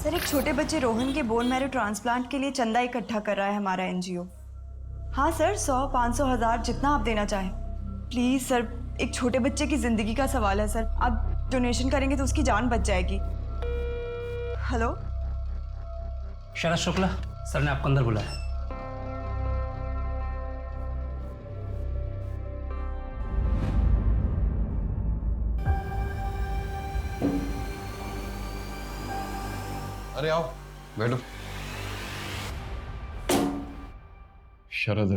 Sir, एक छोटे बच्चे रोहन के बोन मैरो ट्रांसप्लांट के लिए चंदा इकट्ठा कर रहा है हमारा एनजीओ। हाँ सर, 100, 500, 1000 जितना आप देना चाहें। प्लीज सर, एक छोटे बच्चे की जिंदगी का सवाल है सर। आप डोनेशन करेंगे तो उसकी जान बच जाएगी। हेलो शरद शुक्ला सर ने आपको अंदर बुलाया। अरे आओ बैठो। शरद,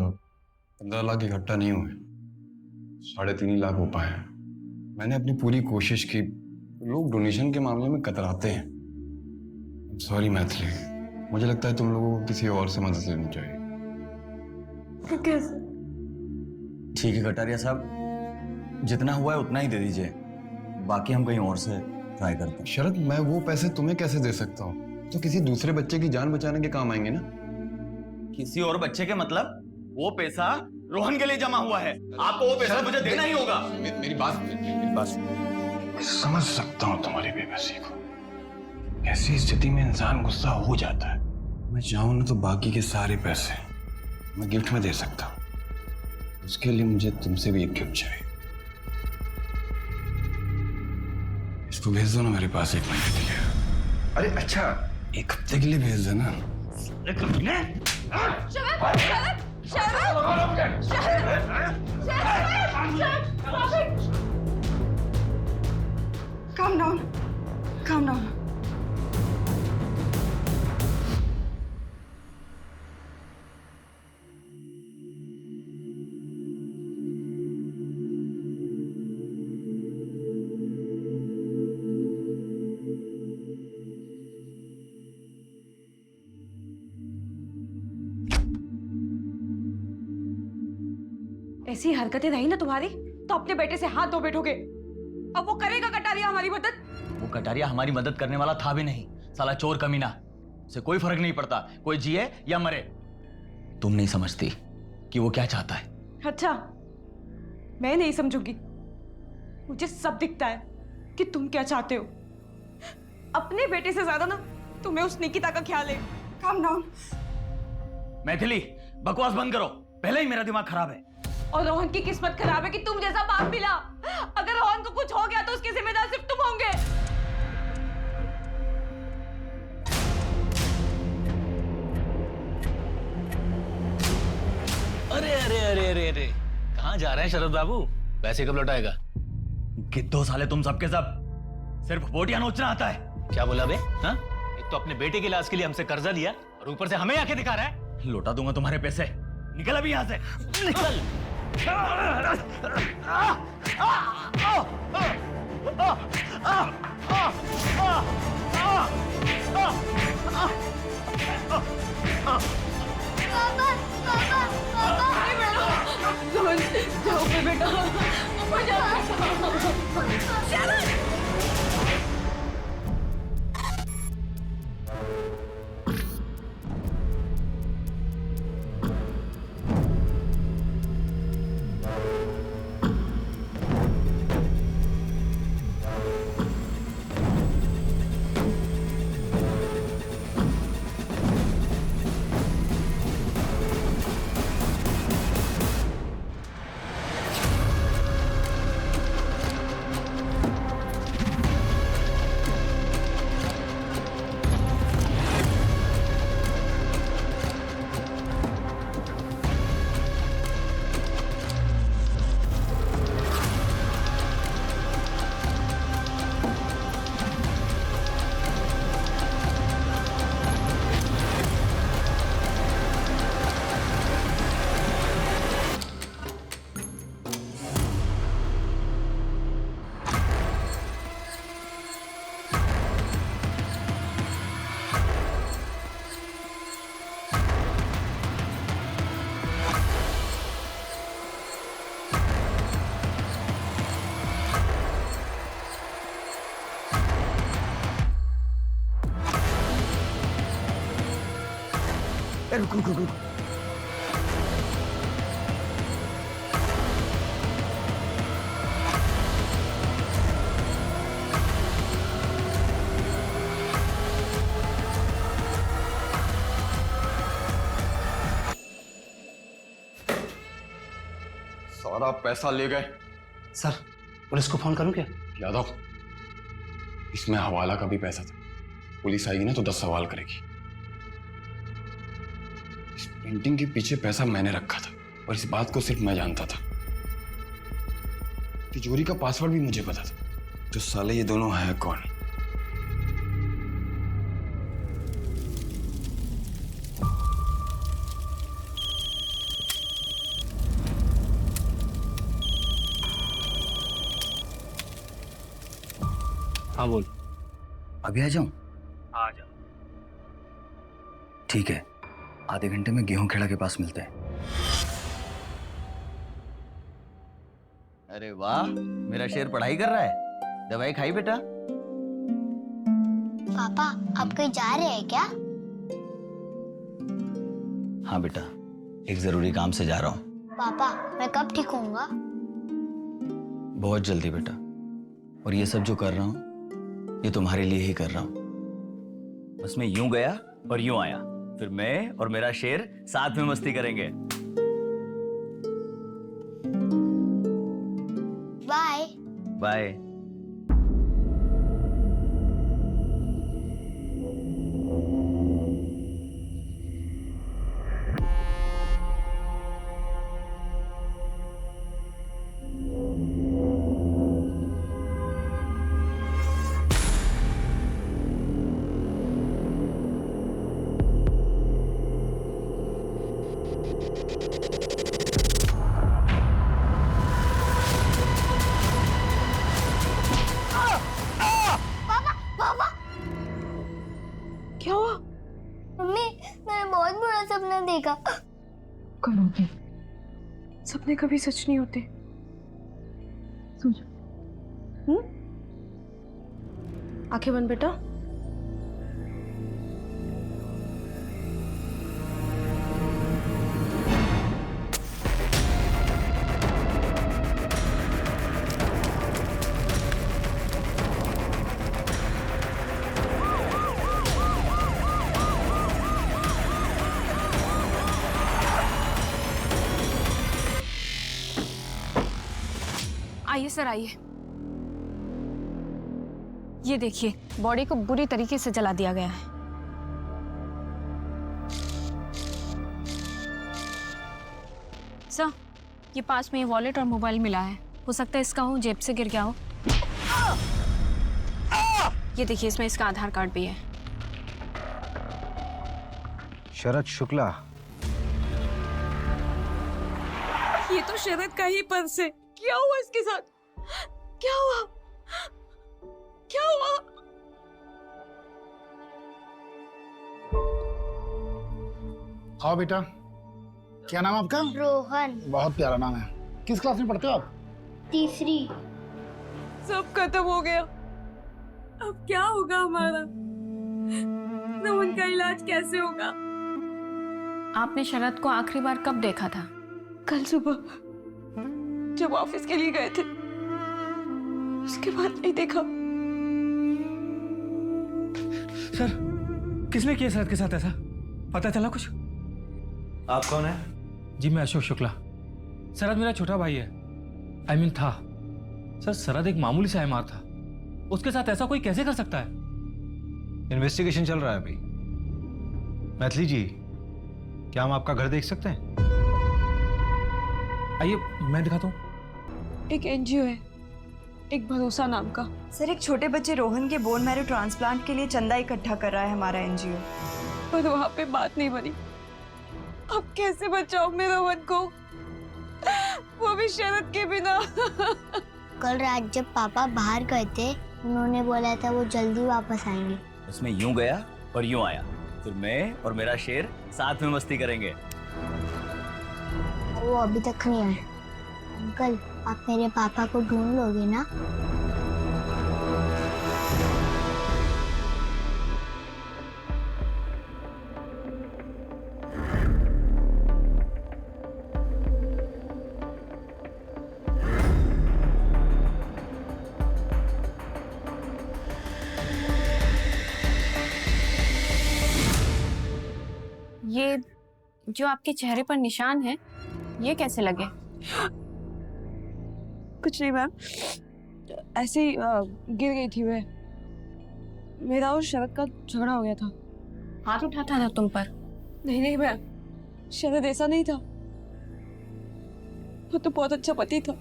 15 लाख इकट्ठा नहीं हुए, 3.5 लाख हो पाए हैं। मैंने अपनी पूरी कोशिश की। लोग डोनेशन के मामले में कतराते हैं। सॉरी मैथिली, मुझे लगता है तुम लोगों को किसी और से मदद लेनी चाहिए। कैसे? ठीक है कटारिया साहब, जितना हुआ है उतना ही दे दीजिए, बाकी हम कहीं और से ट्राई करते हैं। शरद, मैं वो पैसे तुम्हें कैसे दे सकता हूँ? तो किसी दूसरे बच्चे की जान बचाने के काम आएंगे ना। किसी और बच्चे के मतलब? वो पैसा रोहन के लिए जमा हुआ है, आपको वो पैसा मुझे देना ही होगा। मेरी बात मैं समझ सकता हूँ तुम्हारी बेबसी को। ऐसी स्थिति में इंसान गुस्सा हो जाता है। मैं चाहूँ ना तो बाकी के सारे पैसे मैं गिफ्ट में दे सकता हूँ। उसके लिए मुझे तुमसे भी एक गिफ्ट चाहिए। इसको भेज दो ना मेरे पास 1 महीने के लिए। अरे अच्छा, 1 हफ्ते के लिए भेज देना। Calm down. Calm down. ऐसी हरकतें रही ना तुम्हारी तो अपने बेटे से हाथ धो बैठोगे। अब वो करेगा कटारिया हमारी मदद? वो कटारिया हमारी मदद करने वाला था भी नहीं, साला चोर कमीना। उसे कोई फर्क नहीं पड़ता कोई जिए या मरे। तुम नहीं समझती कि वो क्या चाहता है। अच्छा, मैं नहीं समझूंगी। मुझे सब दिखता है कि तुम क्या चाहते हो। अपने बेटे से ज्यादा ना तुम्हें उस निकिता का ख्याल है। Calm down. मैथिली, बकवास बंद करो, पहले ही मेरा दिमाग खराब है। और रोहन की किस्मत खराब है कि तुम जैसा बाप मिला। अगर रोहन को कुछ हो गया तो उसके जिम्मेदार सिर्फ तुम होंगे। अरे अरे अरे अरे अरे, कहाँ जा रहे हैं शरद बाबू? पैसे कब लौटाएगा? गिद्धो साले तुम सबके सब सिर्फ बोटियां नोचना आता है। क्या बोला बे? हाँ? एक तो अपने बेटे के इलाज के लिए हमसे कर्जा लिया और ऊपर से हमें आके दिखा रहा है। लौटा दूंगा तुम्हारे पैसे, निकल अभी यहाँ से, निकल। रोहन, जाओ ऊपर बेटा, ऊपर जाओ। रुक रुक रुक रुक। सारा पैसा ले गए। सर पुलिस को फोन करूं क्या? यादव, इसमें हवाला का भी पैसा था। पुलिस आएगी ना तो 10 सवाल करेगी। इस पेंटिंग के पीछे पैसा मैंने रखा था और इस बात को सिर्फ मैं जानता था। तिजोरी का पासवर्ड भी मुझे पता था। तो साले ये दोनों है कौन? हाँ बोल। अभी आ जाऊं? आ जा। ठीक है, आधे घंटे में गेहूं खेड़ा के पास मिलते हैं। अरे वाह, मेरा शेर पढ़ाई कर रहा है। दवाई खाई बेटा? पापा आप कहीं जा रहे हैं क्या? हाँ बेटा, एक जरूरी काम से जा रहा हूँ। पापा मैं कब ठीक होऊंगा? बहुत जल्दी बेटा। और ये सब जो कर रहा हूँ ये तुम्हारे लिए ही कर रहा हूँ। बस मैं यूं गया और यूं आया, फिर मैं और मेरा शेर साथ में मस्ती करेंगे। बाय। बाय। क्या हुआ? मम्मी मैंने बहुत बुरा सपना देखा। करोगे, सपने कभी सच नहीं होते। सो जा। आंखें बंद बेटा। आइए सर, आइए। ये देखिए, बॉडी को बुरी तरीके से जला दिया गया है। सर, ये पास में ये वॉलेट और मोबाइल मिला है। हो सकता है इसका हो, जेब से गिर गया हो। ये देखिए, इसमें इसका आधार कार्ड भी है। शरद शुक्ला, ये तो शरद का ही पर्स है। क्या हुआ इसके साथ? क्या हुआ? क्या हुआ? आओ बेटा। क्या नाम आपका? रोहन। बहुत प्यारा नाम है। किस क्लास में पढ़ते हो आप? तीसरी। सब खत्म हो गया। अब क्या होगा हमारा? रोहन का इलाज कैसे होगा? आपने शरद को आखिरी बार कब देखा था? कल सुबह जब ऑफिस के लिए गए थे, उसके बाद नहीं देखा। सर, किसने किया शरद के साथ ऐसा? पता चला कुछ? आप कौन है? जी मैं अशोक शुक्ला। शरद मेरा छोटा भाई है। आई मीन था। सर, शरद एक मामूली सा एमआर था। उसके साथ ऐसा कोई कैसे कर सकता है? इन्वेस्टिगेशन चल रहा है अभी। मैथिली जी, क्या हम आपका घर देख सकते हैं? आइए, मैं दिखाता हूँ। एक एनजीओ है, एक भरोसा नाम का। सर, एक छोटे बच्चे रोहन के बोन मैरो ट्रांसप्लांट के लिए चंदा इकट्ठा कर रहा है हमारा एनजीओ। पर वहां पे बात नहीं बनी। अब कैसे बचाऊं मैं रोहन को, वो भी शरद के बिना? कल रात जब पापा बाहर गए थे, उन्होंने बोला था वो जल्दी वापस आएंगे। उसमें यूं गया और यूं आया, फिर मैं और मेरा शेर साथ में मस्ती करेंगे। वो अभी तक नहीं आए। अंकल आप मेरे पापा को ढूंढ लोगे ना? ये जो आपके चेहरे पर निशान है, ये कैसे लगे? कुछ नहीं मैम, ऐसे ही गिर गई थी मैं। मेरा और शरद का झगड़ा हो गया था। हाथ उठाता था तुम पर? नहीं नहीं मैम, शरद ऐसा नहीं था, वो तो बहुत अच्छा पति था।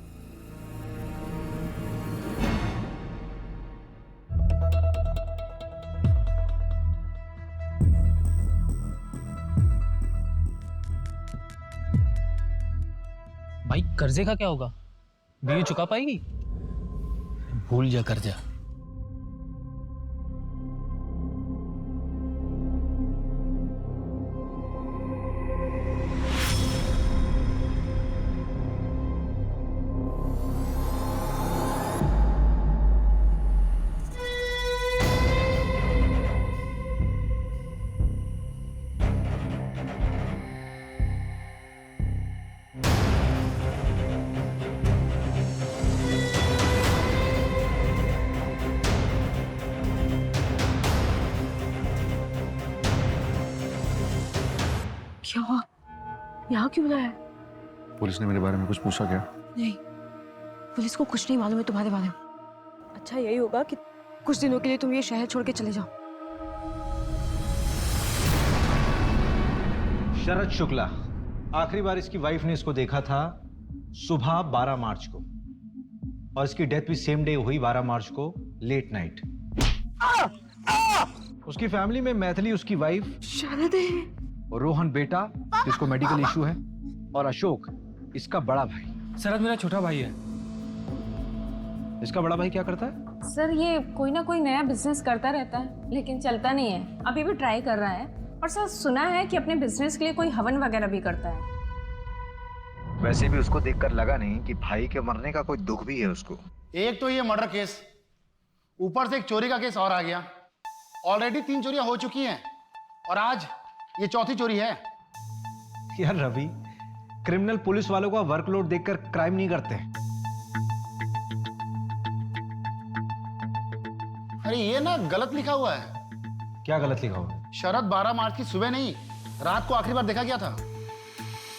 भाई कर्जे का क्या होगा? बीवी चुका पाएगी? भूल जा कर्जा। क्या हुआ? यहाँ क्यों बुलाया? पुलिस ने मेरे बारे में कुछ पूछा क्या? नहीं, पुलिस को कुछ नहीं मालूम है तुम्हारे बारे में। अच्छा यही होगा कि कुछ दिनों के लिए तुम ये शहर छोड़ के चले जाओ। शरद शुक्ला, आखिरी बार इसकी वाइफ ने इसको देखा था सुबह 12 मार्च को, और इसकी डेथ भी सेम डे हुई 12 मार्च को लेट नाइट। उसकी फैमिली में मैथिली उसकी वाइफ, शरद है, और रोहन बेटा जिसको मेडिकल इशू है, और अशोक इसका बड़ा भाई। शरद मेरा छोटा भाई है। इसका बड़ा भाई क्या करता है? सर ये कोई ना कोई नया बिजनेस करता रहता है, लेकिन चलता नहीं है। अभी भी ट्राई कर रहा है। और सर सुना है कि अपने बिजनेस के लिए कोई हवन वगैरह भी करता है। वैसे भी उसको देखकर लगा नहीं कि भाई के मरने का कोई दुख भी है उसको। एक तो ये मर्डर केस, ऊपर से एक चोरी का केस और आ गया। ऑलरेडी 3 चोरियां हो चुकी हैं और आज ये चौथी चोरी है। यार रवि, क्रिमिनल पुलिस वालों का वर्कलोड देखकर क्राइम नहीं करते। अरे ये ना गलत लिखा हुआ है। क्या गलत लिखा हुआ है? शरद 12 मार्च की सुबह नहीं, रात को आखिरी बार देखा गया था।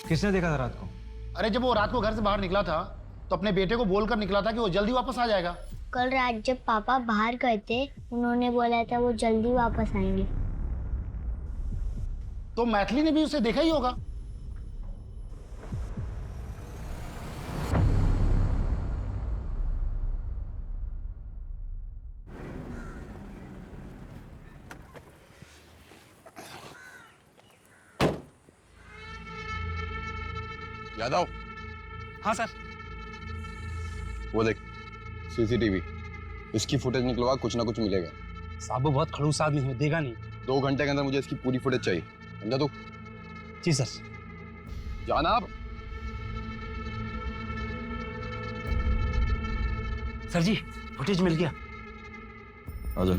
किसने देखा था रात को? अरे जब वो रात को घर से बाहर निकला था तो अपने बेटे को बोलकर निकला था कि वो जल्दी वापस आ जाएगा। कल रात जब पापा बाहर गए थे, उन्होंने बोला था वो जल्दी वापस आएंगे। तो मैथिली ने भी उसे देखा ही होगा। यादव, हाँ सर। वो देख सीसीटीवी, इसकी फुटेज निकलवा, कुछ ना कुछ मिलेगा। साहब वो बहुत खड़ूस आदमी है, देगा नहीं। 2 घंटे के अंदर मुझे इसकी पूरी फुटेज चाहिए, समझा तू? जी सर। जाना आप। सर जी फुटेज मिल गया। आजा।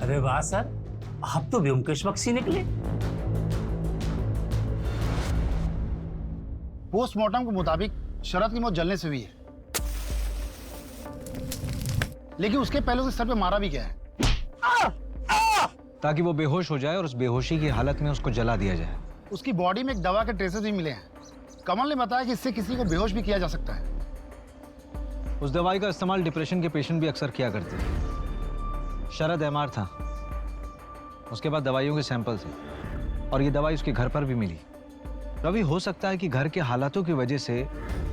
अरे वाह सर, आप तो व्योमकेश बख्शी निकले। पोस्टमार्टम के मुताबिक शरद की मौत जलने से हुई है, लेकिन उसके पहले उसे सर पे मारा भी गया है ताकि वो बेहोश हो जाए और उस बेहोशी की हालत में उसको जला दिया जाए। उसकी बॉडी में एक दवा के ट्रेसेस भी मिले हैं। कमल ने बताया कि इससे किसी को बेहोश भी किया जा सकता है। उस दवाई का इस्तेमाल डिप्रेशन के पेशेंट भी अक्सर किया करते हैं। शरद एमआर था, उसके बाद दवाइयों के सैंपल थे, और ये दवाई उसके घर पर भी मिली। रवि, हो सकता है कि घर के हालातों की वजह से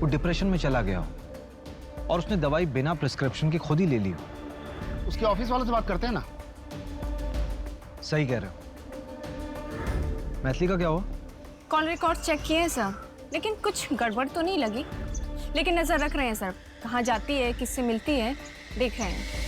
वो डिप्रेशन में चला गया हो और उसने दवाई बिना प्रिस्क्रिप्शन के खुद ही ले ली हो। उसके ऑफिस वालों से बात करते हैं ना। सही कह रहे हो। मैथिली का क्या हुआ? कॉल रिकॉर्ड चेक किए हैं सर, लेकिन कुछ गड़बड़ तो नहीं लगी। लेकिन नजर रख रहे हैं सर, कहाँ जाती है, किससे मिलती है, देख रहे हैं।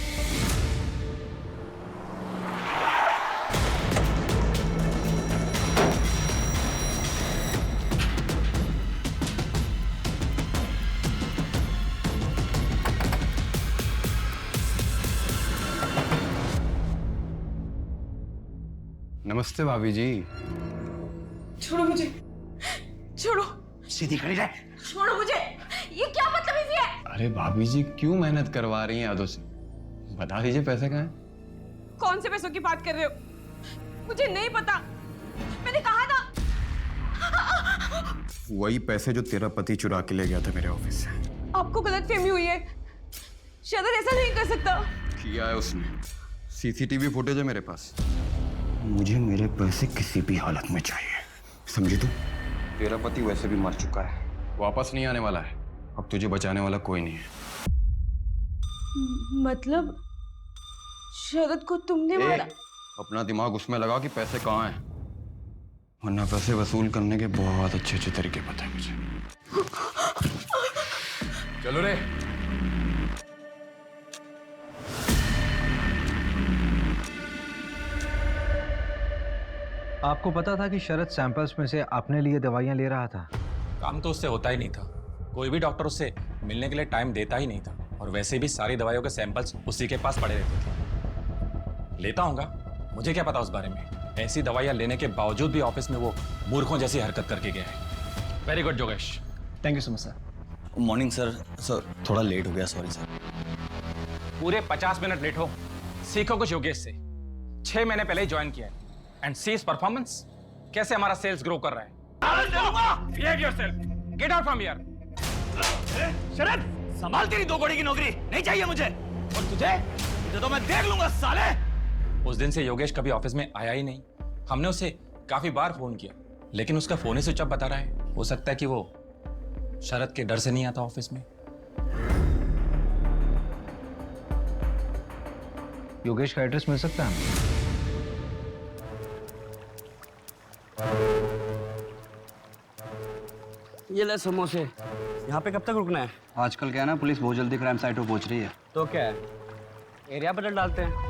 नमस्ते भाभी जी। छोड़ो मुझे, छोड़ो, सीधी खड़ी रह। छोड़ो मुझे। ये क्या बदतमीजी है? अरे भाभी जी क्यों मेहनत करवा रही हैं यादों से? बता दीजिए पैसे कहाँ हैं? कौन से पैसों की बात कर रहे हो? मुझे नहीं पता, मैंने कहा ना। वही पैसे जो तेरा पति चुरा के ले गया था मेरे ऑफिस से। आपको गलतफहमी हुई है, शरद ऐसा नहीं कर सकता। किया है उसने। सीसीटीवी फुटेज है मेरे पास। मुझे मेरे पैसे किसी भी हालत में चाहिए, समझी तू? तेरा पति वैसे भी मर चुका है, वापस नहीं आने वाला है। अब तुझे बचाने वाला कोई नहीं है। मतलब शरद को तुमने मारा? अपना दिमाग उसमें लगा कि पैसे कहाँ हैं, वरना पैसे वसूल करने के बहुत अच्छे अच्छे तरीके पता है मुझे। चलो रे। आपको पता था कि शरद सैंपल्स में से अपने लिए दवाइयां ले रहा था? काम तो उससे होता ही नहीं था। कोई भी डॉक्टर उससे मिलने के लिए टाइम देता ही नहीं था, और वैसे भी सारी दवाइयों के सैंपल्स उसी के पास पड़े रहते थे। लेता होगा, मुझे क्या पता उस बारे में। ऐसी दवाइयां लेने के बावजूद भी ऑफिस में वो मूर्खों जैसी हरकत करके गया है। Very good Yogesh. Thank you so much sir. Morning sir. Sir थोड़ा लेट हो गया, सॉरी सर। पूरे 50 मिनट लेट हो। सीखो कुछ योगेश से। 6 महीने पहले ही ज्वाइन किया है, एंड सी इज परफॉर्मेंस। कैसे हमारा सेल्स ग्रो कर रहा है। Behave yourself. Get out from here. शरद, संभाल तेरी 2 घोड़ी की नौकरी नहीं चाहिए मुझे। और तुझे तो मैं देख लूंगा साले। उस दिन से योगेश कभी ऑफिस में आया ही नहीं। हमने उसे काफी बार फोन किया, लेकिन उसका फोन ही स्विच ऑफ बता रहा है। हो सकता है कि वो शरद के डर से नहीं आता ऑफिस में। योगेश का एड्रेस मिल सकता है? ये ले समोसे। यहाँ पे कब तक रुकना है? आजकल क्या है ना, पुलिस बहुत जल्दी क्राइम साइट पे पहुंच रही है। तो क्या है, एरिया बदल डालते हैं।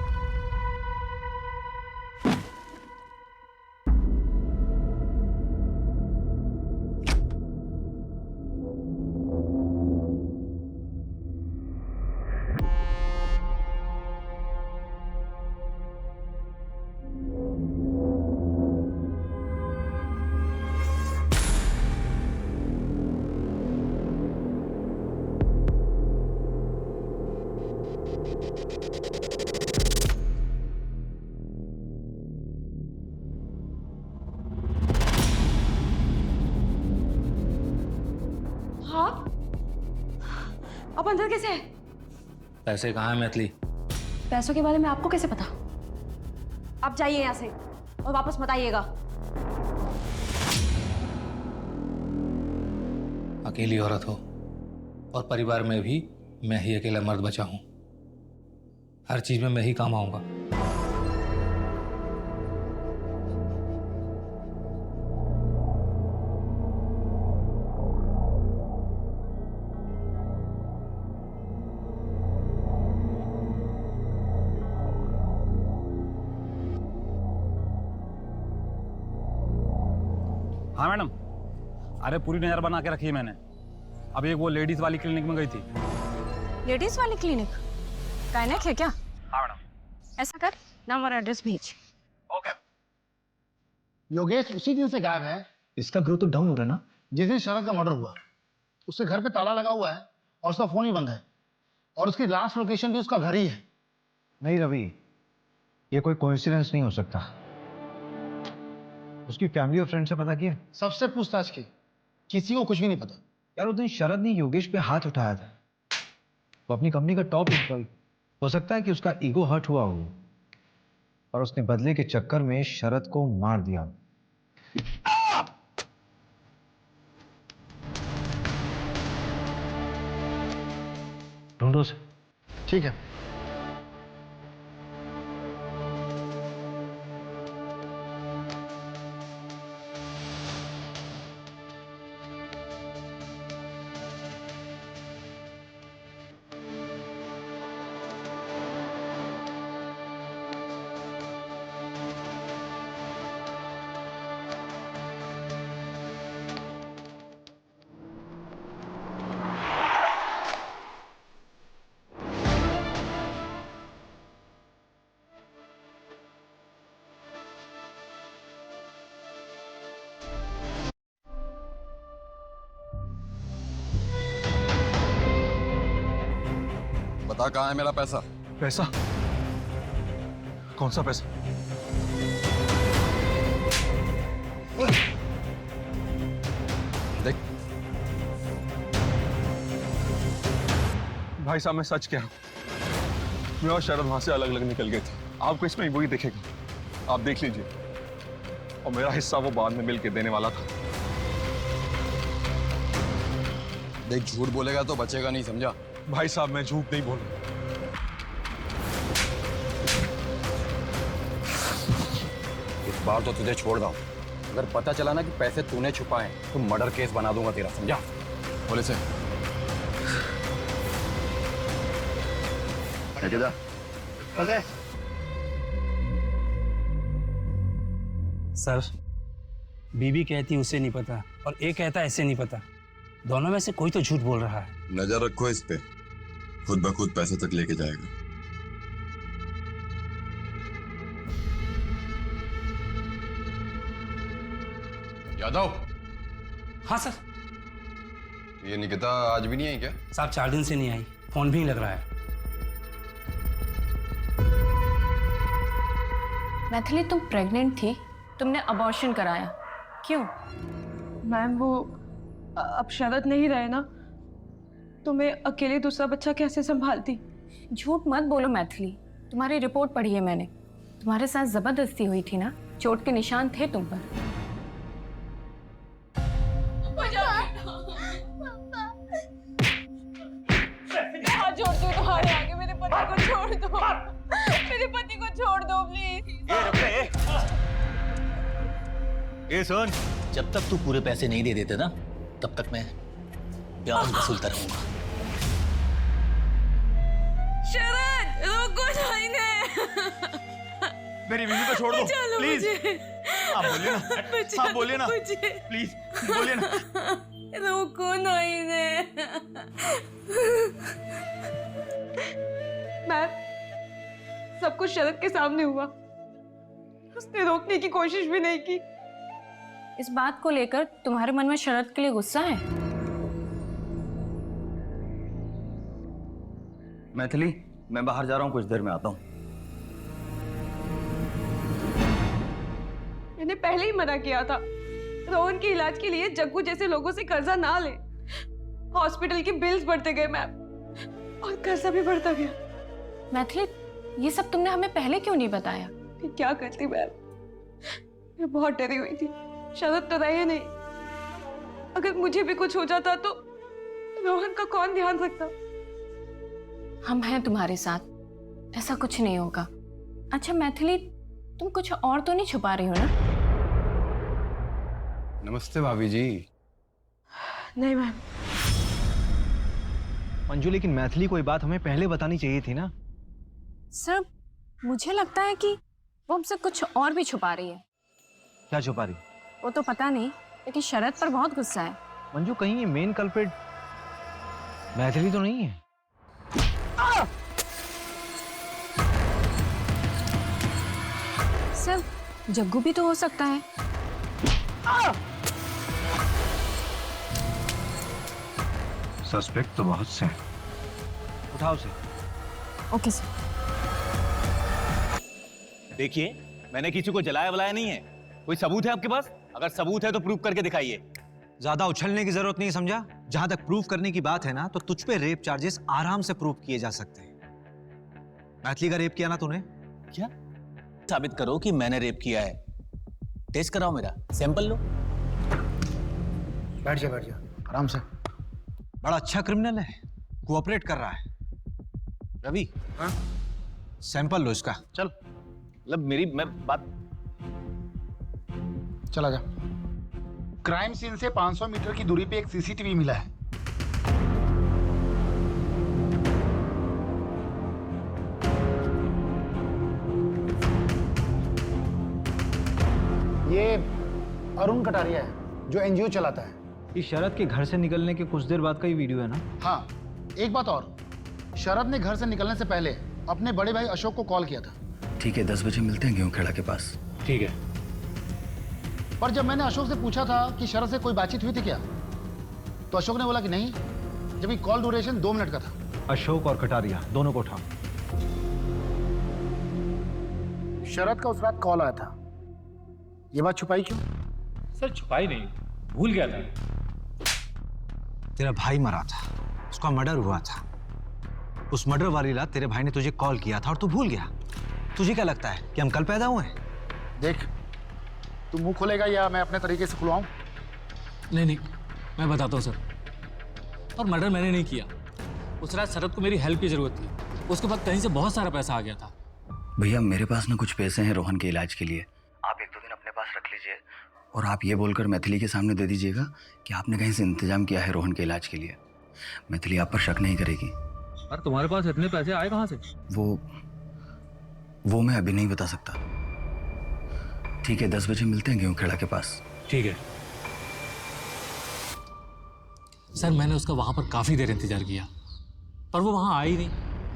हाँ, अब अंदर कैसे है? पैसे कहाँ है मैथिली? पैसों के बारे में आपको कैसे पता? आप जाइए यहाँ से और वापस मत आइएगा। अकेली औरत हो और परिवार में भी मैं ही अकेला मर्द बचा हूं। हर चीज में मैं ही काम आऊंगा। हाँ मैडम, अरे पूरी नजर बना के रखी है मैंने। अब एक वो लेडीज वाली क्लिनिक में गई थी। लेडीज वाली क्लिनिक? गायनेक है क्या? हाँ मैडम। ऐसा कर, नाम और एड्रेस भेज। ओके। योगेश उसी दिन से गायब है। इसका ग्रोथ तो डाउन हो रहा है ना? जिस दिन शरद का मर्डर हुआ, उसके घर पे ताला लगा हुआ है और उसका फोन ही बंद है, और उसकी लास्ट लोकेशन भी उसका घर ही है। नहीं रवि, ये कोई कोइंसिडेंस नहीं हो सकता। उसकी फैमिली और फ्रेंड से पता किया? सबसे पूछताछ की, किसी को कुछ भी नहीं पता। यार उस दिन शरद ने योगेश पे हाथ उठाया था। वो अपनी कंपनी का टॉप एम्प्लॉय। हो सकता है कि उसका ईगो हर्ट हुआ हो और उसने बदले के चक्कर में शरद को मार दिया। ढूंढो से। ठीक है। बता कहाँ है मेरा पैसा? पैसा? कौन सा पैसा? देख भाई साहब, मैं सच कह रहा हूं, मैं और शरद वहां से अलग अलग निकल गए थे। आपको इसमें वही दिखेगा, आप देख लीजिए। और मेरा हिस्सा वो बाद में मिल के देने वाला था। देख, झूठ बोलेगा तो बचेगा नहीं, समझा? भाई साहब, मैं झूठ नहीं बोलूं। इस बार तो तुझे छोड़ दूं। अगर पता चला ना कि पैसे तूने छुपाए तो मर्डर केस बना दूंगा तेरा, समझा? बोले से सर, बीबी कहती उसे नहीं पता और एक कहता ऐसे नहीं पता। दोनों में से कोई तो झूठ बोल रहा है। नजर रखो इस पे, खुद ब खुद पैसे तक लेके जाएगा। यादव। हाँ सर। ये निकिता आज भी नहीं आई क्या? साहब 4 दिन से नहीं आई, फोन भी नहीं लग रहा है। मैथिली, तुम प्रेग्नेंट थी, तुमने अबॉर्शन कराया, क्यों? मैम वो अब शरद नहीं रहे ना, तो मैं अकेले दूसरा बच्चा कैसे संभालती? झूठ मत बोलो मैथिली, तुम्हारी रिपोर्ट पढ़ी है मैंने। तुम्हारे साथ जबरदस्ती हुई थी ना, चोट के निशान थे तुम पर। हाथ जोड़ दो तुम्हारे आगे, मेरे पति को छोड़ दो, मेरे पति को छोड़ दो प्लीज। ये सुन, जब तक तू पूरे पैसे नहीं दे देते ना, तब तक मैं ब्याज वसूलता रहूंगा। शरद, रोको जाइने। मेरी बीवी को छोड़ दो प्लीज। आप बोलिए ना, आप बोलिए ना प्लीज, बोलिए ना। रोको नहीं ने। मैम, सब कुछ शरद के सामने हुआ, उसने रोकने की कोशिश भी नहीं की। इस बात को लेकर तुम्हारे मन में शरद के लिए गुस्सा है? मैथिली, मैं बाहर जा रहा हूँ, कुछ देर में आता हूँ। मैंने पहले ही मना किया था, रोहन के इलाज के लिए जग्गू जैसे लोगों से कर्जा ना ले। हॉस्पिटल के बिल्स बढ़ते गए मैम, और कर्जा भी बढ़ता गया। मैथिली, ये सब तुमने हमें पहले क्यों नहीं बताया? फिर क्या करती मैम, मैं बहुत डरी हुई थी। शरद तो रहे नहीं, अगर मुझे भी कुछ हो जाता तो रोहन का कौन ध्यान रखता? हम हैं तुम्हारे साथ, ऐसा कुछ नहीं होगा। अच्छा मैथिली, तुम कुछ और तो नहीं छुपा रही हो ना? नमस्ते भाभी जी। नहीं मैम। मंजू, लेकिन मैथिली कोई बात हमें पहले बतानी चाहिए थी ना। सर, मुझे लगता है कि वो हमसे कुछ और भी छुपा रही है। क्या छुपा रही? वो तो पता नहीं, लेकिन शरद पर बहुत गुस्सा है। मंजू, कहीं ये मेन कल्प्रिट मैथिली तो नहीं है? सर, जग्गू भी तो हो सकता है। सस्पेक्ट तो बहुत से हैं। उठाओ से। Okay sir. देखिए, मैंने किसी को जलाया वलाया नहीं है। कोई सबूत है आपके पास? अगर सबूत है तो प्रूव करके दिखाइए। ज्यादा उछलने की जरूरत नहीं, समझा? जहां तक प्रूफ करने की बात है ना, तो तुझ पे रेप चार्जेस आराम से प्रूफ किए जा सकते हैं। मैथिली का रेप किया ना तूने? क्या साबित करो कि मैंने रेप किया है? टेस्ट कराओ, मेरा सैंपल लो। बैठ जा आराम से। बड़ा अच्छा क्रिमिनल है, कोऑपरेट कर रहा है। रवि, हाँ? सैंपल लो इसका। चल, मतलब मैं बात। चला जा। क्राइम सीन से 500 मीटर की दूरी पे एक सीसीटीवी मिला है। ये अरुण कटारिया है, जो एनजीओ चलाता है। ये शरद के घर से निकलने के कुछ देर बाद का ही वीडियो है ना? हाँ, एक बात और, शरद ने घर से निकलने से पहले अपने बड़े भाई अशोक को कॉल किया था। ठीक है, 10 बजे मिलते हैं गेहूं खेड़ा के पास। ठीक है। पर जब मैंने अशोक से पूछा था कि शरद से कोई बातचीत हुई थी क्या, तो अशोक ने बोला कि नहीं, जबकि कॉल ड्यूरेशन 2 मिनट का था। अशोक और कटारिया दोनों को उठाओ। शरद का उस रात कॉल आया था, ये बात छुपाई क्यों? सर छुपाई नहीं, भूल गया था। तेरा भाई मरा था, उसका मर्डर हुआ था। उस मर्डर वाली रात तेरे भाई ने तुझे कॉल किया था और तू भूल गया। तुझे क्या लगता है कि हम कल पैदा हुए हैं? देख, तू मुंह खोलेगा या मैं अपने तरीके से खुलवाऊं? नहीं, मैं बताता हूँ सर। और मर्डर मैंने नहीं किया। उस रात शरद को मेरी हेल्प की जरूरत थी, उसके बाद कहीं से बहुत सारा पैसा आ गया था। भैया मेरे पास ना कुछ पैसे हैं रोहन के इलाज के लिए, आप 1-2 दिन अपने पास रख लीजिए और आप ये बोलकर मैथिली के सामने दे दीजिएगा कि आपने कहीं से इंतजाम किया है रोहन के इलाज के लिए। मैथिली आप पर शक नहीं करेगी। अरे तुम्हारे पास इतने पैसे आए कहाँ से? वो मैं अभी नहीं बता सकता। ठीक है, 10 बजे मिलते हैं गेहूं खेड़ा के पास। ठीक है सर। मैंने उसका वहां पर काफी देर इंतजार किया पर वो वहां आई नहीं,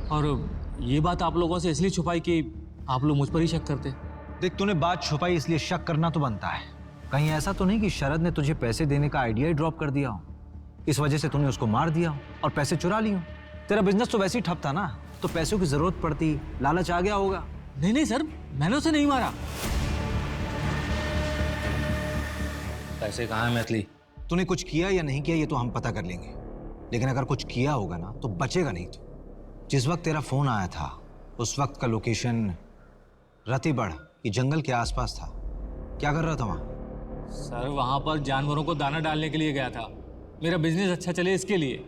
और ये बात आप लोगों से इसलिए छुपाई कि आप लोग मुझ पर ही शक करते। देख, तूने बात छुपाई इसलिए शक करना तो बनता है। कहीं ऐसा तो नहीं कि शरद ने तुझे पैसे देने का आइडिया ही ड्रॉप कर दिया हो, इस वजह से तूने उसको मार दिया हो और पैसे चुरा लिए हो? तेरा बिजनेस तो वैसे ही ठप था ना, तो पैसों की जरूरत पड़ती, लालच आ गया होगा। नहीं सर, मैंने उसे नहीं मारा। पैसे कहाँ हैं मैथिली? तूने कुछ किया या नहीं किया ये तो हम पता कर लेंगे, लेकिन अगर कुछ किया होगा ना तो बचेगा नहीं। तो जिस वक्त तेरा फोन आया था उस वक्त का लोकेशन रतिबड़ की जंगल के आसपास था। क्या कर रहा था वहां? सर वहां पर जानवरों को दाना डालने के लिए गया था, मेरा बिजनेस अच्छा चले इसके लिए।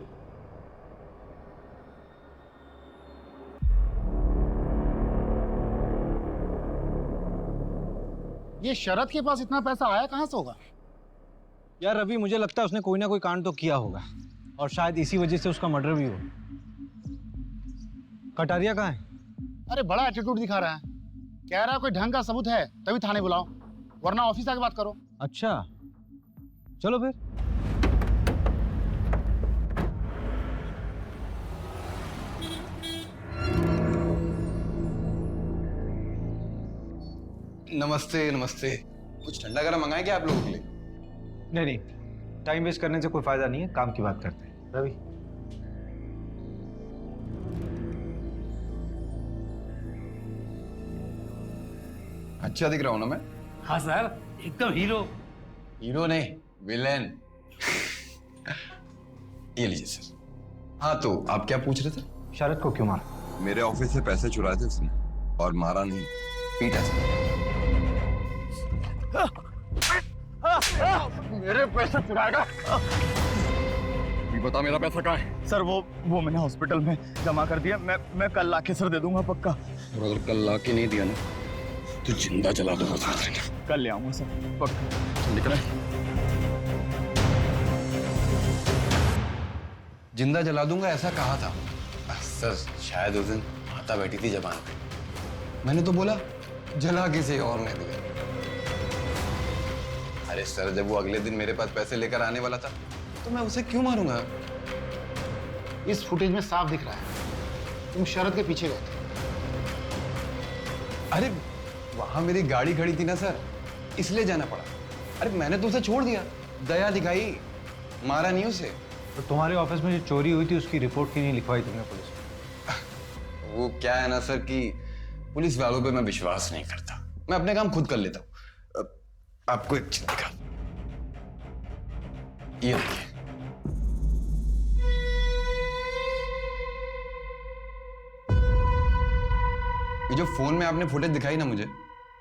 ये शरद के पास इतना पैसा आया कहां से होगा? यार रवि, मुझे लगता है उसने कोई ना कोई कांड तो किया होगा और शायद इसी वजह से उसका मर्डर भी हो। कटारिया कहाँ है? अरे बड़ा एटीट्यूड दिखा रहा है, कह रहा है कोई ढंग का सबूत है तभी थाने बुलाओ, वरना ऑफिस आके बात करो। अच्छा चलो फिर। नमस्ते नमस्ते। कुछ ठंडा गरम मंगाए क्या आप लोगों के लिए? नहीं, टाइम वेस्ट करने से कोई फायदा नहीं है, काम की बात करते हैं। रवि, अच्छा दिख रहा हूं ना मैं? हाँ सर, एकदम हीरो। हीरो नहीं, विलेन। ये लीजिए सर। हाँ तो आप क्या पूछ रहे थे? शरद को क्यों मारा? मेरे ऑफिस से पैसे चुराए थे उसने और मारा नहीं, पीटा सर। मेरे पैसे चुराएगा? ये बता मेरा पैसा कहाँ है? सर वो मैंने हॉस्पिटल में जमा कर दिया, मैं कल लाके सर दे दूंगा पक्का। और अगर कल लाके नहीं दिया ना तो जिंदा जला दूंगा साथ में। कल ले आऊंगा सर पक्का। निकला जिंदा जला दूंगा ऐसा कहा था सर, शायद उस दिन माता बैठी थी जबान पे, मैंने तो बोला जला किसी और ने दिया। अरे सर, जब वो अगले दिन मेरे पास पैसे लेकर आने वाला था तो मैं उसे क्यों मारूंगा? इस फुटेज में साफ दिख रहा है तुम शरद के पीछे गए थे। अरे वहां मेरी गाड़ी खड़ी थी ना सर, इसलिए जाना पड़ा। अरे मैंने तो उसे छोड़ दिया, दया दिखाई, मारा नहीं उसे। तो तुम्हारे ऑफिस में जो चोरी हुई थी उसकी रिपोर्ट क्यों नहीं लिखवाई तुमने पुलिस में? वो क्या है ना सर कि पुलिस वालों पे मैं विश्वास नहीं करता, मैं अपने काम खुद कर लेता हूँ। आपको एक चीज दिखा, ये देखिए। ये जो फोन में आपने फुटेज दिखाई ना मुझे,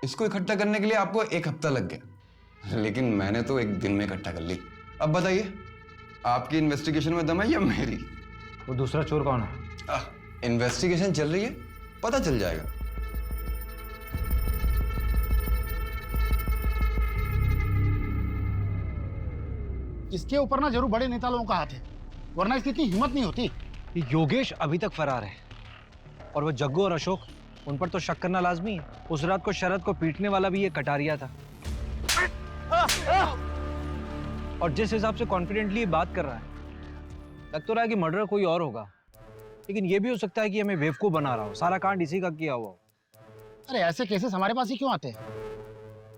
इसको इकट्ठा करने के लिए आपको 1 हफ्ता लग गया, लेकिन मैंने तो 1 दिन में इकट्ठा कर ली। अब बताइए, आपकी इन्वेस्टिगेशन में दम है या मेरी? वो दूसरा चोर कौन है? इन्वेस्टिगेशन चल रही है, पता चल जाएगा। इसके ऊपर ना जरूर बड़े नेता लोगों का हाथ है, वरना इसकी इतनी हिम्मत नहीं होती। ये योगेश अभी तक फरार है और वो जग्गू और अशोक, उन पर तो शक करना लाजमी है। उस रात को शरद को पीटने वाला भी ये कटारिया था। और जिस हिसाब से कॉन्फिडेंटली ये बात कर रहा है, लग तो रहा है कि मर्डर कोई और होगा, लेकिन ये भी हो सकता है कि हमें बेवकूफ बना रहा हो, सारा कांड इसी का किया हुआ हो। अरे ऐसे केसेस हमारे पास ही क्यों आते हैं?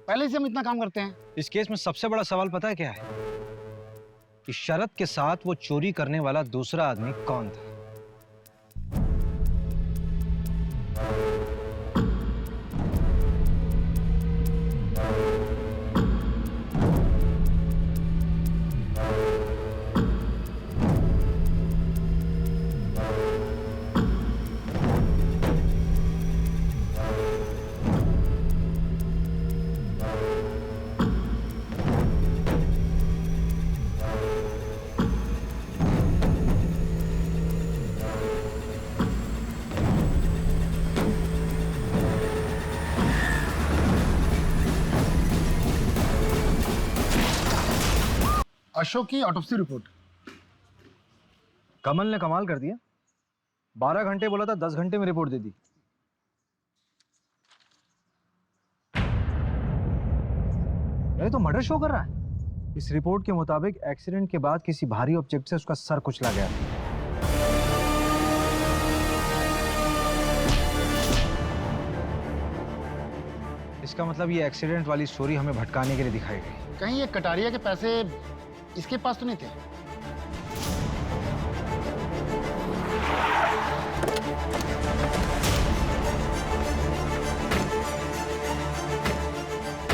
पहले से हम इतना काम करते हैं। इस केस में सबसे बड़ा सवाल पता है क्या है? कि शरद के साथ वो चोरी करने वाला दूसरा आदमी कौन था? अशोक की ऑटोप्सी रिपोर्ट। कमल ने कमाल कर दिया, 12 घंटे बोला था, 10 घंटे में रिपोर्ट दे दी। ये तो मर्डर शो कर रहा है। इस रिपोर्ट के मुताबिक एक्सीडेंट के बाद किसी भारी ऑब्जेक्ट से उसका सर कुचला गया। इसका मतलब ये एक्सीडेंट वाली स्टोरी हमें भटकाने के लिए दिखाई गई। कहीं ये कटारिया के पैसे इसके पास तो नहीं थे?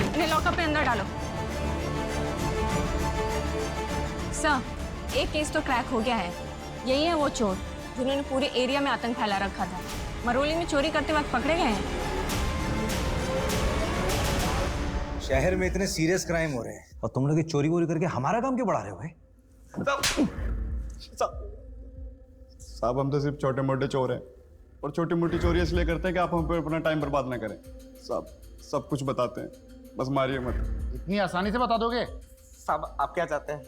इन्हें लॉकअप में अंदर डालो। सर, एक केस तो क्रैक हो गया है। यही है वो चोर जिन्होंने पूरे एरिया में आतंक फैला रखा था। मरोली में चोरी करते वक्त पकड़े गए हैं। शहर में इतने सीरियस क्राइम हो रहे हैं और तुम लोग चोरी वोरी करके हमारा काम क्यों बढ़ा रहे हो भाई? साहब हम तो सिर्फ छोटे मोटे चोर हैं और छोटी मोटी चोरी इसलिए करते हैं कि आप हम पे अपना टाइम बर्बाद ना करें। साहब सब कुछ बताते हैं, बस मारिए मत। इतनी आसानी से बता दोगे? साहब आप क्या चाहते हैं,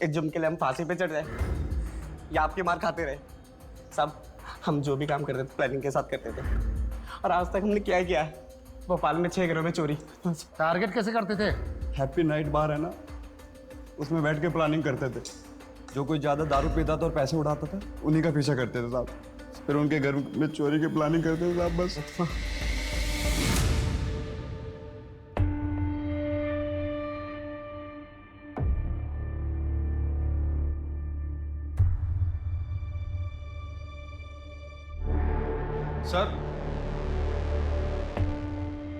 इस जुर्म के लिए हम फांसी पे चढ़ जाए या आपकी मार खाते रहे? साहब हम जो भी काम करते थे प्लानिंग के साथ करते थे और आज तक हमने क्या किया है। भोपाल में 6 घरों में चोरी। टारगेट कैसे करते थे? हैप्पी नाइट बार है ना, उसमें बैठ के प्लानिंग करते थे। जो कोई ज़्यादा दारू पीता था और पैसे उड़ाता था उन्हीं का पीछा करते थे साहब। फिर उनके घर में चोरी की प्लानिंग करते थे साहब बस। सर।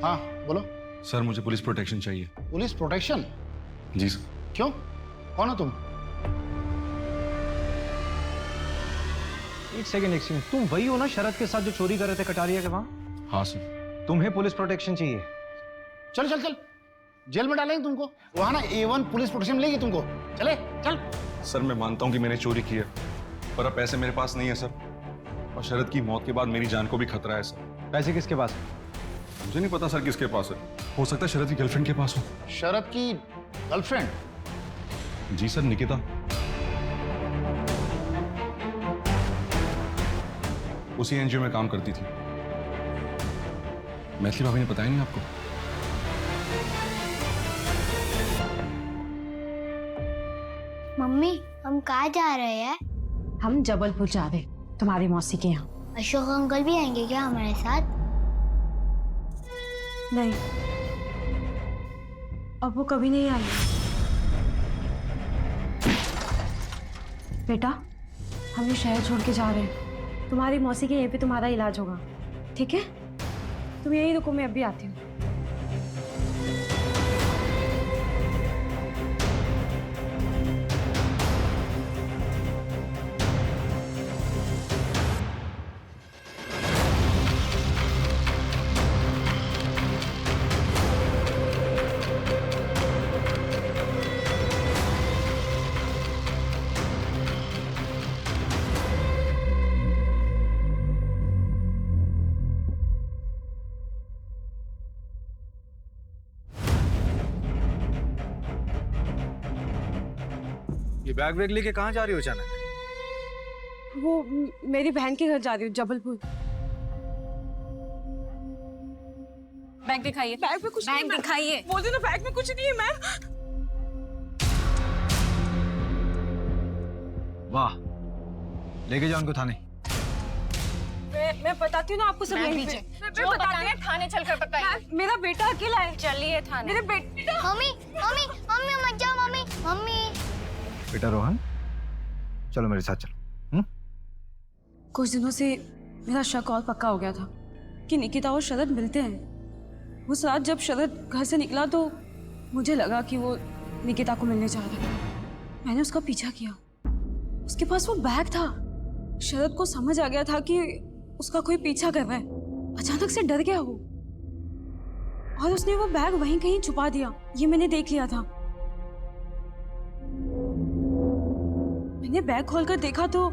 हाँ बोलो। सर मुझे पुलिस प्रोटेक्शन चाहिए। Police protection? जी सर। क्यों, कौन हो तुम? एक सेकंड, तुम वही हो ना शरद के साथ जो चोरी कर रहे थे कटारिया के वहां? हाँ सर। तुम्हें पुलिस प्रोटेक्शन चाहिए? चल चल चल, जेल में डालेंगे तुमको। वहां ना A1 पुलिस प्रोटेक्शन मिलेगी तुमको। चले चल। सर मैं मानता हूँ कि मैंने चोरी की है, पर अब पैसे मेरे पास नहीं है सर, और शरद की मौत के बाद मेरी जान को भी खतरा है सर। पैसे किसके पास है? मुझे नहीं पता सर किसके पास है, हो सकता है शरद की गर्लफ्रेंड के पास हो। शरद की गर्लफ्रेंड? जी सर, निकिता। उसी एनजीओ में काम करती थी। मैथिली भाभी ने बताया नहीं आपको? मम्मी हम कहाँ जा रहे हैं? हम जबलपुर जा रहे, तुम्हारी मौसी के यहाँ। अशोक अंकल भी आएंगे क्या हमारे साथ? नहीं, अब वो कभी नहीं आएंगे। बेटा, हम ये शहर छोड़ के जा रहे हैं। तुम्हारी मौसी के यहीं पे तुम्हारा इलाज होगा, ठीक है? तुम यही रुको, मैं अभी आती हूँ। ये बैग वैग लेके कहाँ जा रही हो अचानक? वो मेरी बहन के घर जा रही हूँ, जबलपुर। बैग दिखाइए। बैग में कुछ नहीं है, बैग दिखाइए। बोल दो ना, बैग में कुछ नहीं है मैम। वाह, लेके जाओ उनको थाने। मैं बताती हूँ ना आपको सब। मैं जो बताना है थाने चलकर बताइए। मेरा बेटा अकेला है। चलिए थाने। मेरे बेटे। मम्मी मम्मी मम्मी मत जाओ मम्मी। मम्मी बेटा रोहन, चलो मेरे साथ चलो। कुछ दिनों से मेरा शक और पक्का हो गया था कि निकिता और शरद मिलते हैं। उस रात जब शरद घर से निकला तो मुझे लगा कि वो निकिता को मिलने जा रहा है। मैंने उसका पीछा किया, उसके पास वो बैग था। शरद को समझ आ गया था कि उसका कोई पीछा कर रहा है। अचानक से डर गया वो और उसने वो बैग वहीं कहीं छुपा दिया। ये मैंने देख लिया था। मैंने बैग खोलकर देखा तो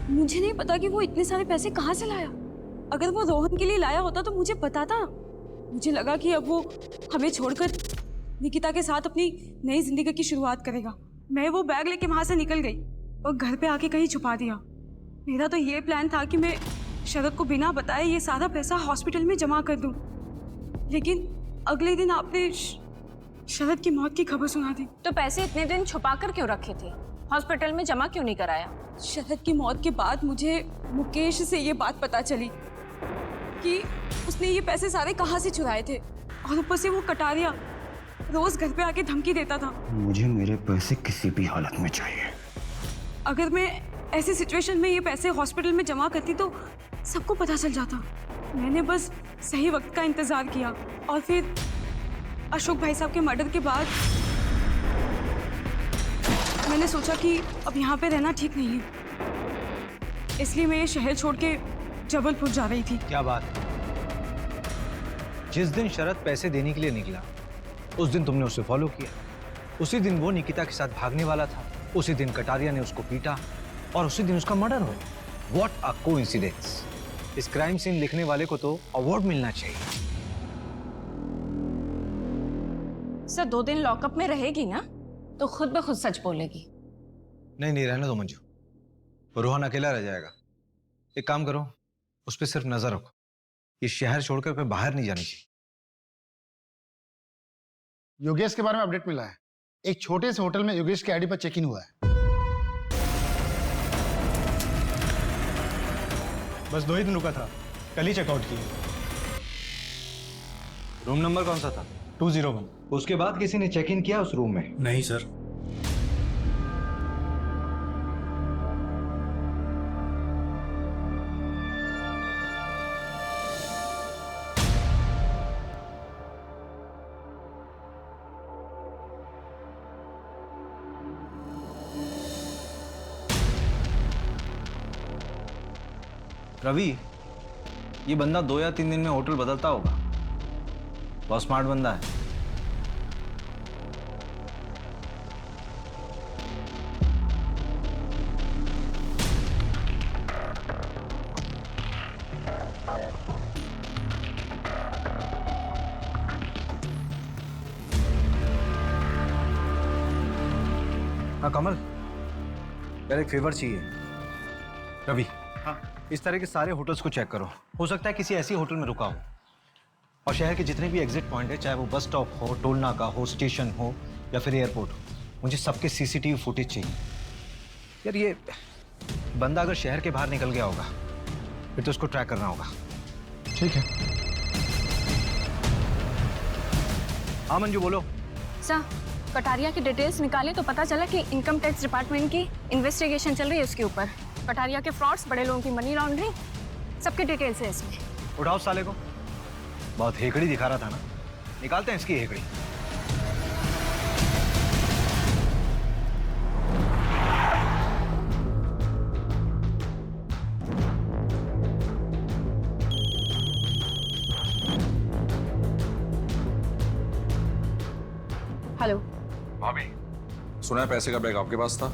मुझे नहीं पता कि वो इतने सारे पैसे कहाँ से लाया। अगर वो रोहन के लिए लाया होता तो मुझे बताता। मुझे लगा कि अब वो हमें छोड़कर निकिता के साथ अपनी नई जिंदगी की शुरुआत करेगा। मैं वो बैग लेके वहां से निकल गई और घर पे आके कहीं छुपा दिया। मेरा तो ये प्लान था कि मैं शरद को बिना बताए ये सारा पैसा हॉस्पिटल में जमा कर दूं, लेकिन अगले दिन आपने शरद की मौत की खबर सुना दी। तो पैसे इतने दिन छुपा कर क्यों रखे थे? हॉस्पिटल में जमा क्यों नहीं कराया? शरद की मौत के बाद मुझे मुकेश से ये बात पता चली कि उसने ये पैसे सारे कहाँ से चुराए थे, और ऊपर से वो कटारिया रोज घर पे आके धमकी देता था। मुझे मेरे पैसे किसी भी हालत में चाहिए। अगर मैं ऐसी सिचुएशन में ये पैसे हॉस्पिटल में जमा करती तो सबको पता चल जाता। मैंने बस सही वक्त का इंतजार किया, और फिर अशोक भाई साहब के मर्डर के बाद मैंने सोचा कि अब यहाँ पे रहना ठीक नहीं है, इसलिए मैं ये शहर छोड़ के जबलपुर जा रही थी। क्या बात है? जिस दिन शरद पैसे देने के लिए निकला उस दिन तुमने उसे फॉलो किया, उसी दिन वो निकिता के साथ भागने वाला था, उसी दिन कटारिया ने उसको पीटा और उसी दिन उसका मर्डर हो। What a coincidence. इस क्राइम सीन लिखने वाले को तो अवार्ड मिलना चाहिए। सर 2 दिन लॉकअप में रहेगी ना तो खुद ब खुद सच बोलेगी। नहीं नहीं, रहने दो मंजू, रोहन अकेला रह जाएगा। एक काम करो, उस पर सिर्फ नजर रखो, ये शहर छोड़कर फिर बाहर नहीं जानी चाहिए। योगेश के बारे में अपडेट मिला है। एक छोटे से होटल में योगेश के आईडी पर चेक इन हुआ है। बस 2 ही दिन रुका था, कल ही चेकआउट किया। रूम नंबर कौन सा था? 201। उसके बाद किसी ने चेक इन किया उस रूम में? नहीं सर। रवि, ये बंदा 2 या 3 दिन में होटल बदलता होगा। बहुत स्मार्ट बंदा है। हाँ कमल, यार एक फेवर चाहिए। रवि, इस तरह के सारे होटल्स को चेक करो। हो सकता है किसी ऐसी होटल में रुका हो, और शहर के जितने भी एग्जिट पॉइंट है, चाहे वो बस स्टॉप हो, टोल नाका हो, स्टेशन हो या फिर एयरपोर्ट हो, मुझे सबके सीसीटीवी फुटेज चाहिए। यार ये बंदा अगर शहर के बाहर निकल गया होगा फिर तो उसको ट्रैक करना होगा। ठीक है। हाँ मंजू बोलो। सर कटारिया की डिटेल्स निकाले तो पता चला कि इनकम टैक्स डिपार्टमेंट की इन्वेस्टिगेशन चल रही है उसके ऊपर। कटारिया के फ्रॉड्स, बड़े लोगों की मनी लॉन्ड्रिंग, सबके डिटेल्स है इसमें। उठाओ साले को, बहुत हेकड़ी दिखा रहा था ना, निकालते हैं इसकी हेकड़ी। हेलो भाभी, सुना है पैसे का बैग आपके पास था,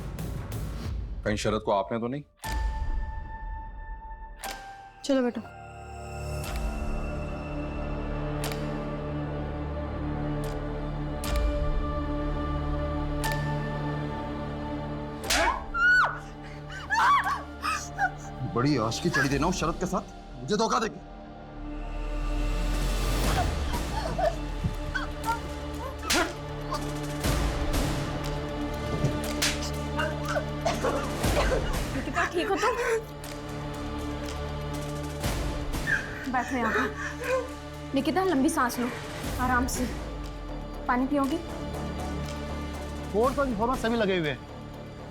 कहीं शरद को आपने तो नहीं? चलो बेटा। बड़ी आश की चढ़ी देना उस शरद के साथ, मुझे धोखा देगी। निकिता ठीक हो तुम? बैठो यहाँ पर। निकिता लंबी सांस लो, आराम से। पानी पियोगी? फोर्स और इन्फॉर्मर सभी लगे हुए हैं।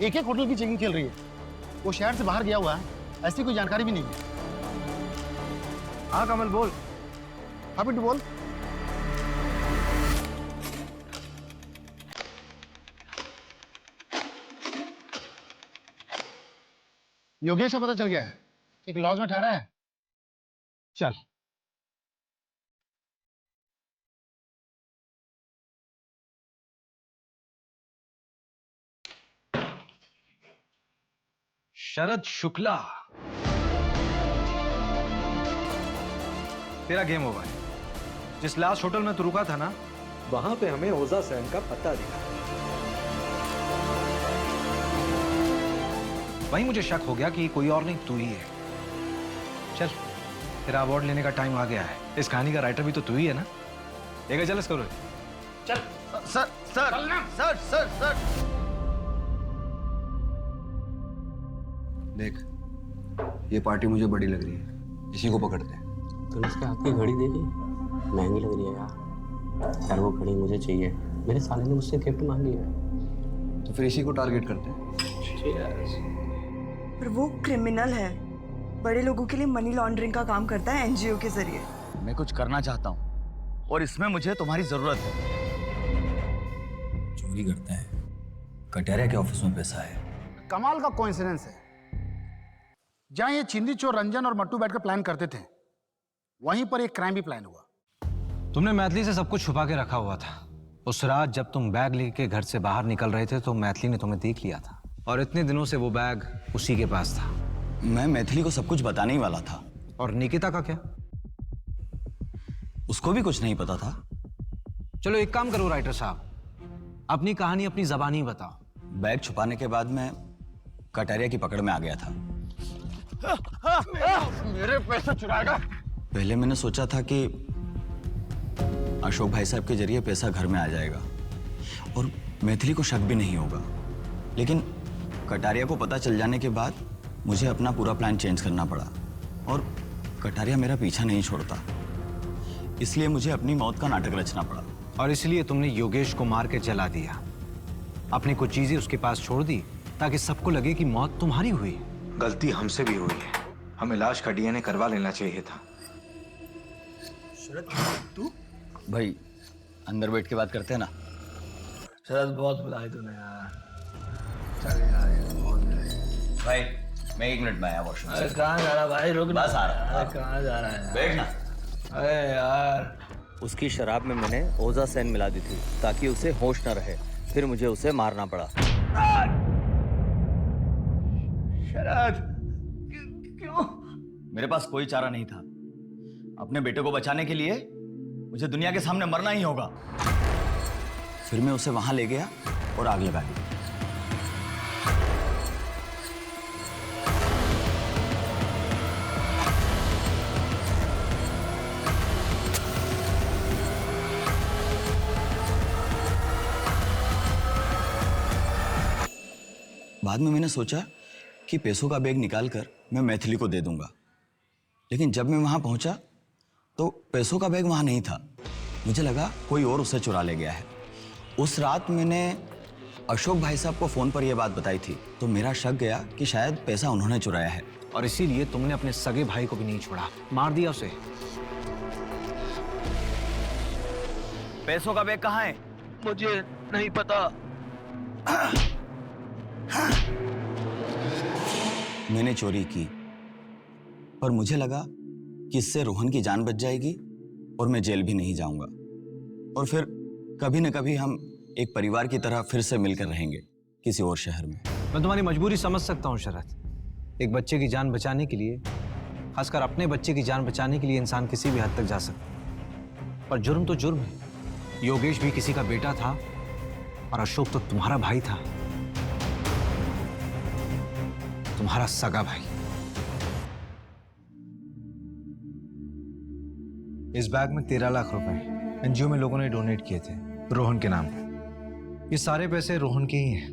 एक एक होटल की चेकिंग चल रही है। वो शहर से बाहर गया हुआ है, ऐसी कोई जानकारी भी नहीं है। हाँ कमल बोल। हाँ बिट्टू बोल। योगेश का पता चल गया है, एक लॉज में ठहरा है। चल। शरद शुक्ला, तेरा गेम ओवर है। जिस लास्ट होटल में तू रुका था ना, वहां पे हमें ओजा सेन का पता दिखा। वहीं मुझे शक हो गया कि कोई और नहीं तू ही है। चल, तेरा अवार्ड लेने का टाइम आ गया है। इस कहानी का राइटर भी तो तू ही है ना? लेकर चल इसको। चल sir sir sir sir sir देख, ये पार्टी मुझे बड़ी लग रही है, इसी को पकड़ते हैं। तूने इसके हाथ की घड़ी देखी? महंगी लग रही है यार वो घड़ी मुझे चाहिए। मेरे साले ने मुझसे गिफ्ट मांगी है। तो फिर इसी को टारगेट करते हैं। पर वो क्रिमिनल है, बड़े लोगों के लिए मनी लॉन्ड्रिंग का काम करता है एनजीओ के जरिए। मैं कुछ करना चाहता हूँ और इसमें मुझे तुम्हारी जरूरत है। चोरी करते हैं, कटारिया के ऑफिस में पैसा है। कमाल का कोइंसिडेंस है, जहां ये चिंदी चोर रंजन और मट्टू बैठकर प्लान करते थे, वहीं पर एक क्राइम भी प्लान हुआ। तुमने मैथिली से सब कुछ छुपा के रखा हुआ था। उस रात जब तुम बैग लेके घर से बाहर निकल रहे थे तो मैथिली ने तुम्हें देख लिया था, और इतने दिनों से वो बैग उसी के पास था। मैं मैथिली को सब कुछ बताने ही वाला था। और निकिता का क्या? उसको भी कुछ नहीं पता था। चलो एक काम करो राइटर साहब, अपनी कहानी अपनी जबानी बताओ। बैग छुपाने के बाद मैं कटारिया की पकड़ में आ गया था। मेरे पैसे चुराएगा। पहले मैंने सोचा था कि अशोक भाई साहब के जरिए पैसा घर में आ जाएगा और मैथिली को शक भी नहीं होगा, लेकिन कटारिया को पता चल जाने के बाद मुझे अपना पूरा प्लान चेंज करना पड़ा और कटारिया मेरा पीछा नहीं छोड़ता, इसलिए मुझे अपनी मौत का नाटक रचना पड़ा। और इसलिए तुमने योगेश को मार के जला दिया, अपनी कुछ चीजें उसके पास छोड़ दी ताकि सबको लगे कि मौत तुम्हारी हुई। गलती हमसे भी हुई है, हमें लाश का डीएनए करवा लेना चाहिए था। तू भाई अंदर बैठ के बात करते हैं ना। शरद बहुत बुलाए तूने यार। चल यार भाई, मैं 1 मिनट में आया वॉशरूम से। कहाँ जा रहा भाई? रुक, बस आ रहा। कहाँ जा रहा है? बैठ ना। अरे यार, उसकी शराब में मैंने ओजा सैन मिला दी थी ताकि उसे होश न रहे, फिर मुझे उसे मारना पड़ा। शरद क्यों? मेरे पास कोई चारा नहीं था। अपने बेटे को बचाने के लिए मुझे दुनिया के सामने मरना ही होगा। फिर मैं उसे वहां ले गया और आग लगा दी। बाद में मैंने सोचा कि पैसों का बैग निकालकर मैं मैथिली को दे दूंगा, लेकिन जब मैं वहां पहुंचा तो पैसों का बैग वहां नहीं था। मुझे लगा कोई और उसे चुरा ले गया है। उस रात मैंने अशोक भाई साहब को फोन पर यह बात बताई थी, तो मेरा शक गया कि शायद पैसा उन्होंने चुराया है, और इसीलिए तुमने अपने सगे भाई को भी नहीं छोड़ा, मार दिया उसे। पैसों का बैग कहाँ है? मुझे नहीं पता। मैंने चोरी की, पर मुझे लगा कि इससे रोहन की जान बच जाएगी और मैं जेल भी नहीं जाऊंगा, और फिर कभी न कभी हम एक परिवार की तरह फिर से मिलकर रहेंगे किसी और शहर में। मैं तुम्हारी मजबूरी समझ सकता हूँ शरद। एक बच्चे की जान बचाने के लिए, खासकर अपने बच्चे की जान बचाने के लिए इंसान किसी भी हद तक जा सकता है, पर जुर्म तो जुर्म है। योगेश भी किसी का बेटा था और अशोक तो तुम्हारा भाई था, तुम्हारा सगा भाई। इस बैग में 13 लाख रुपए एनजीओ में लोगों ने डोनेट किए थे रोहन के नाम पर। ये सारे पैसे रोहन के ही हैं।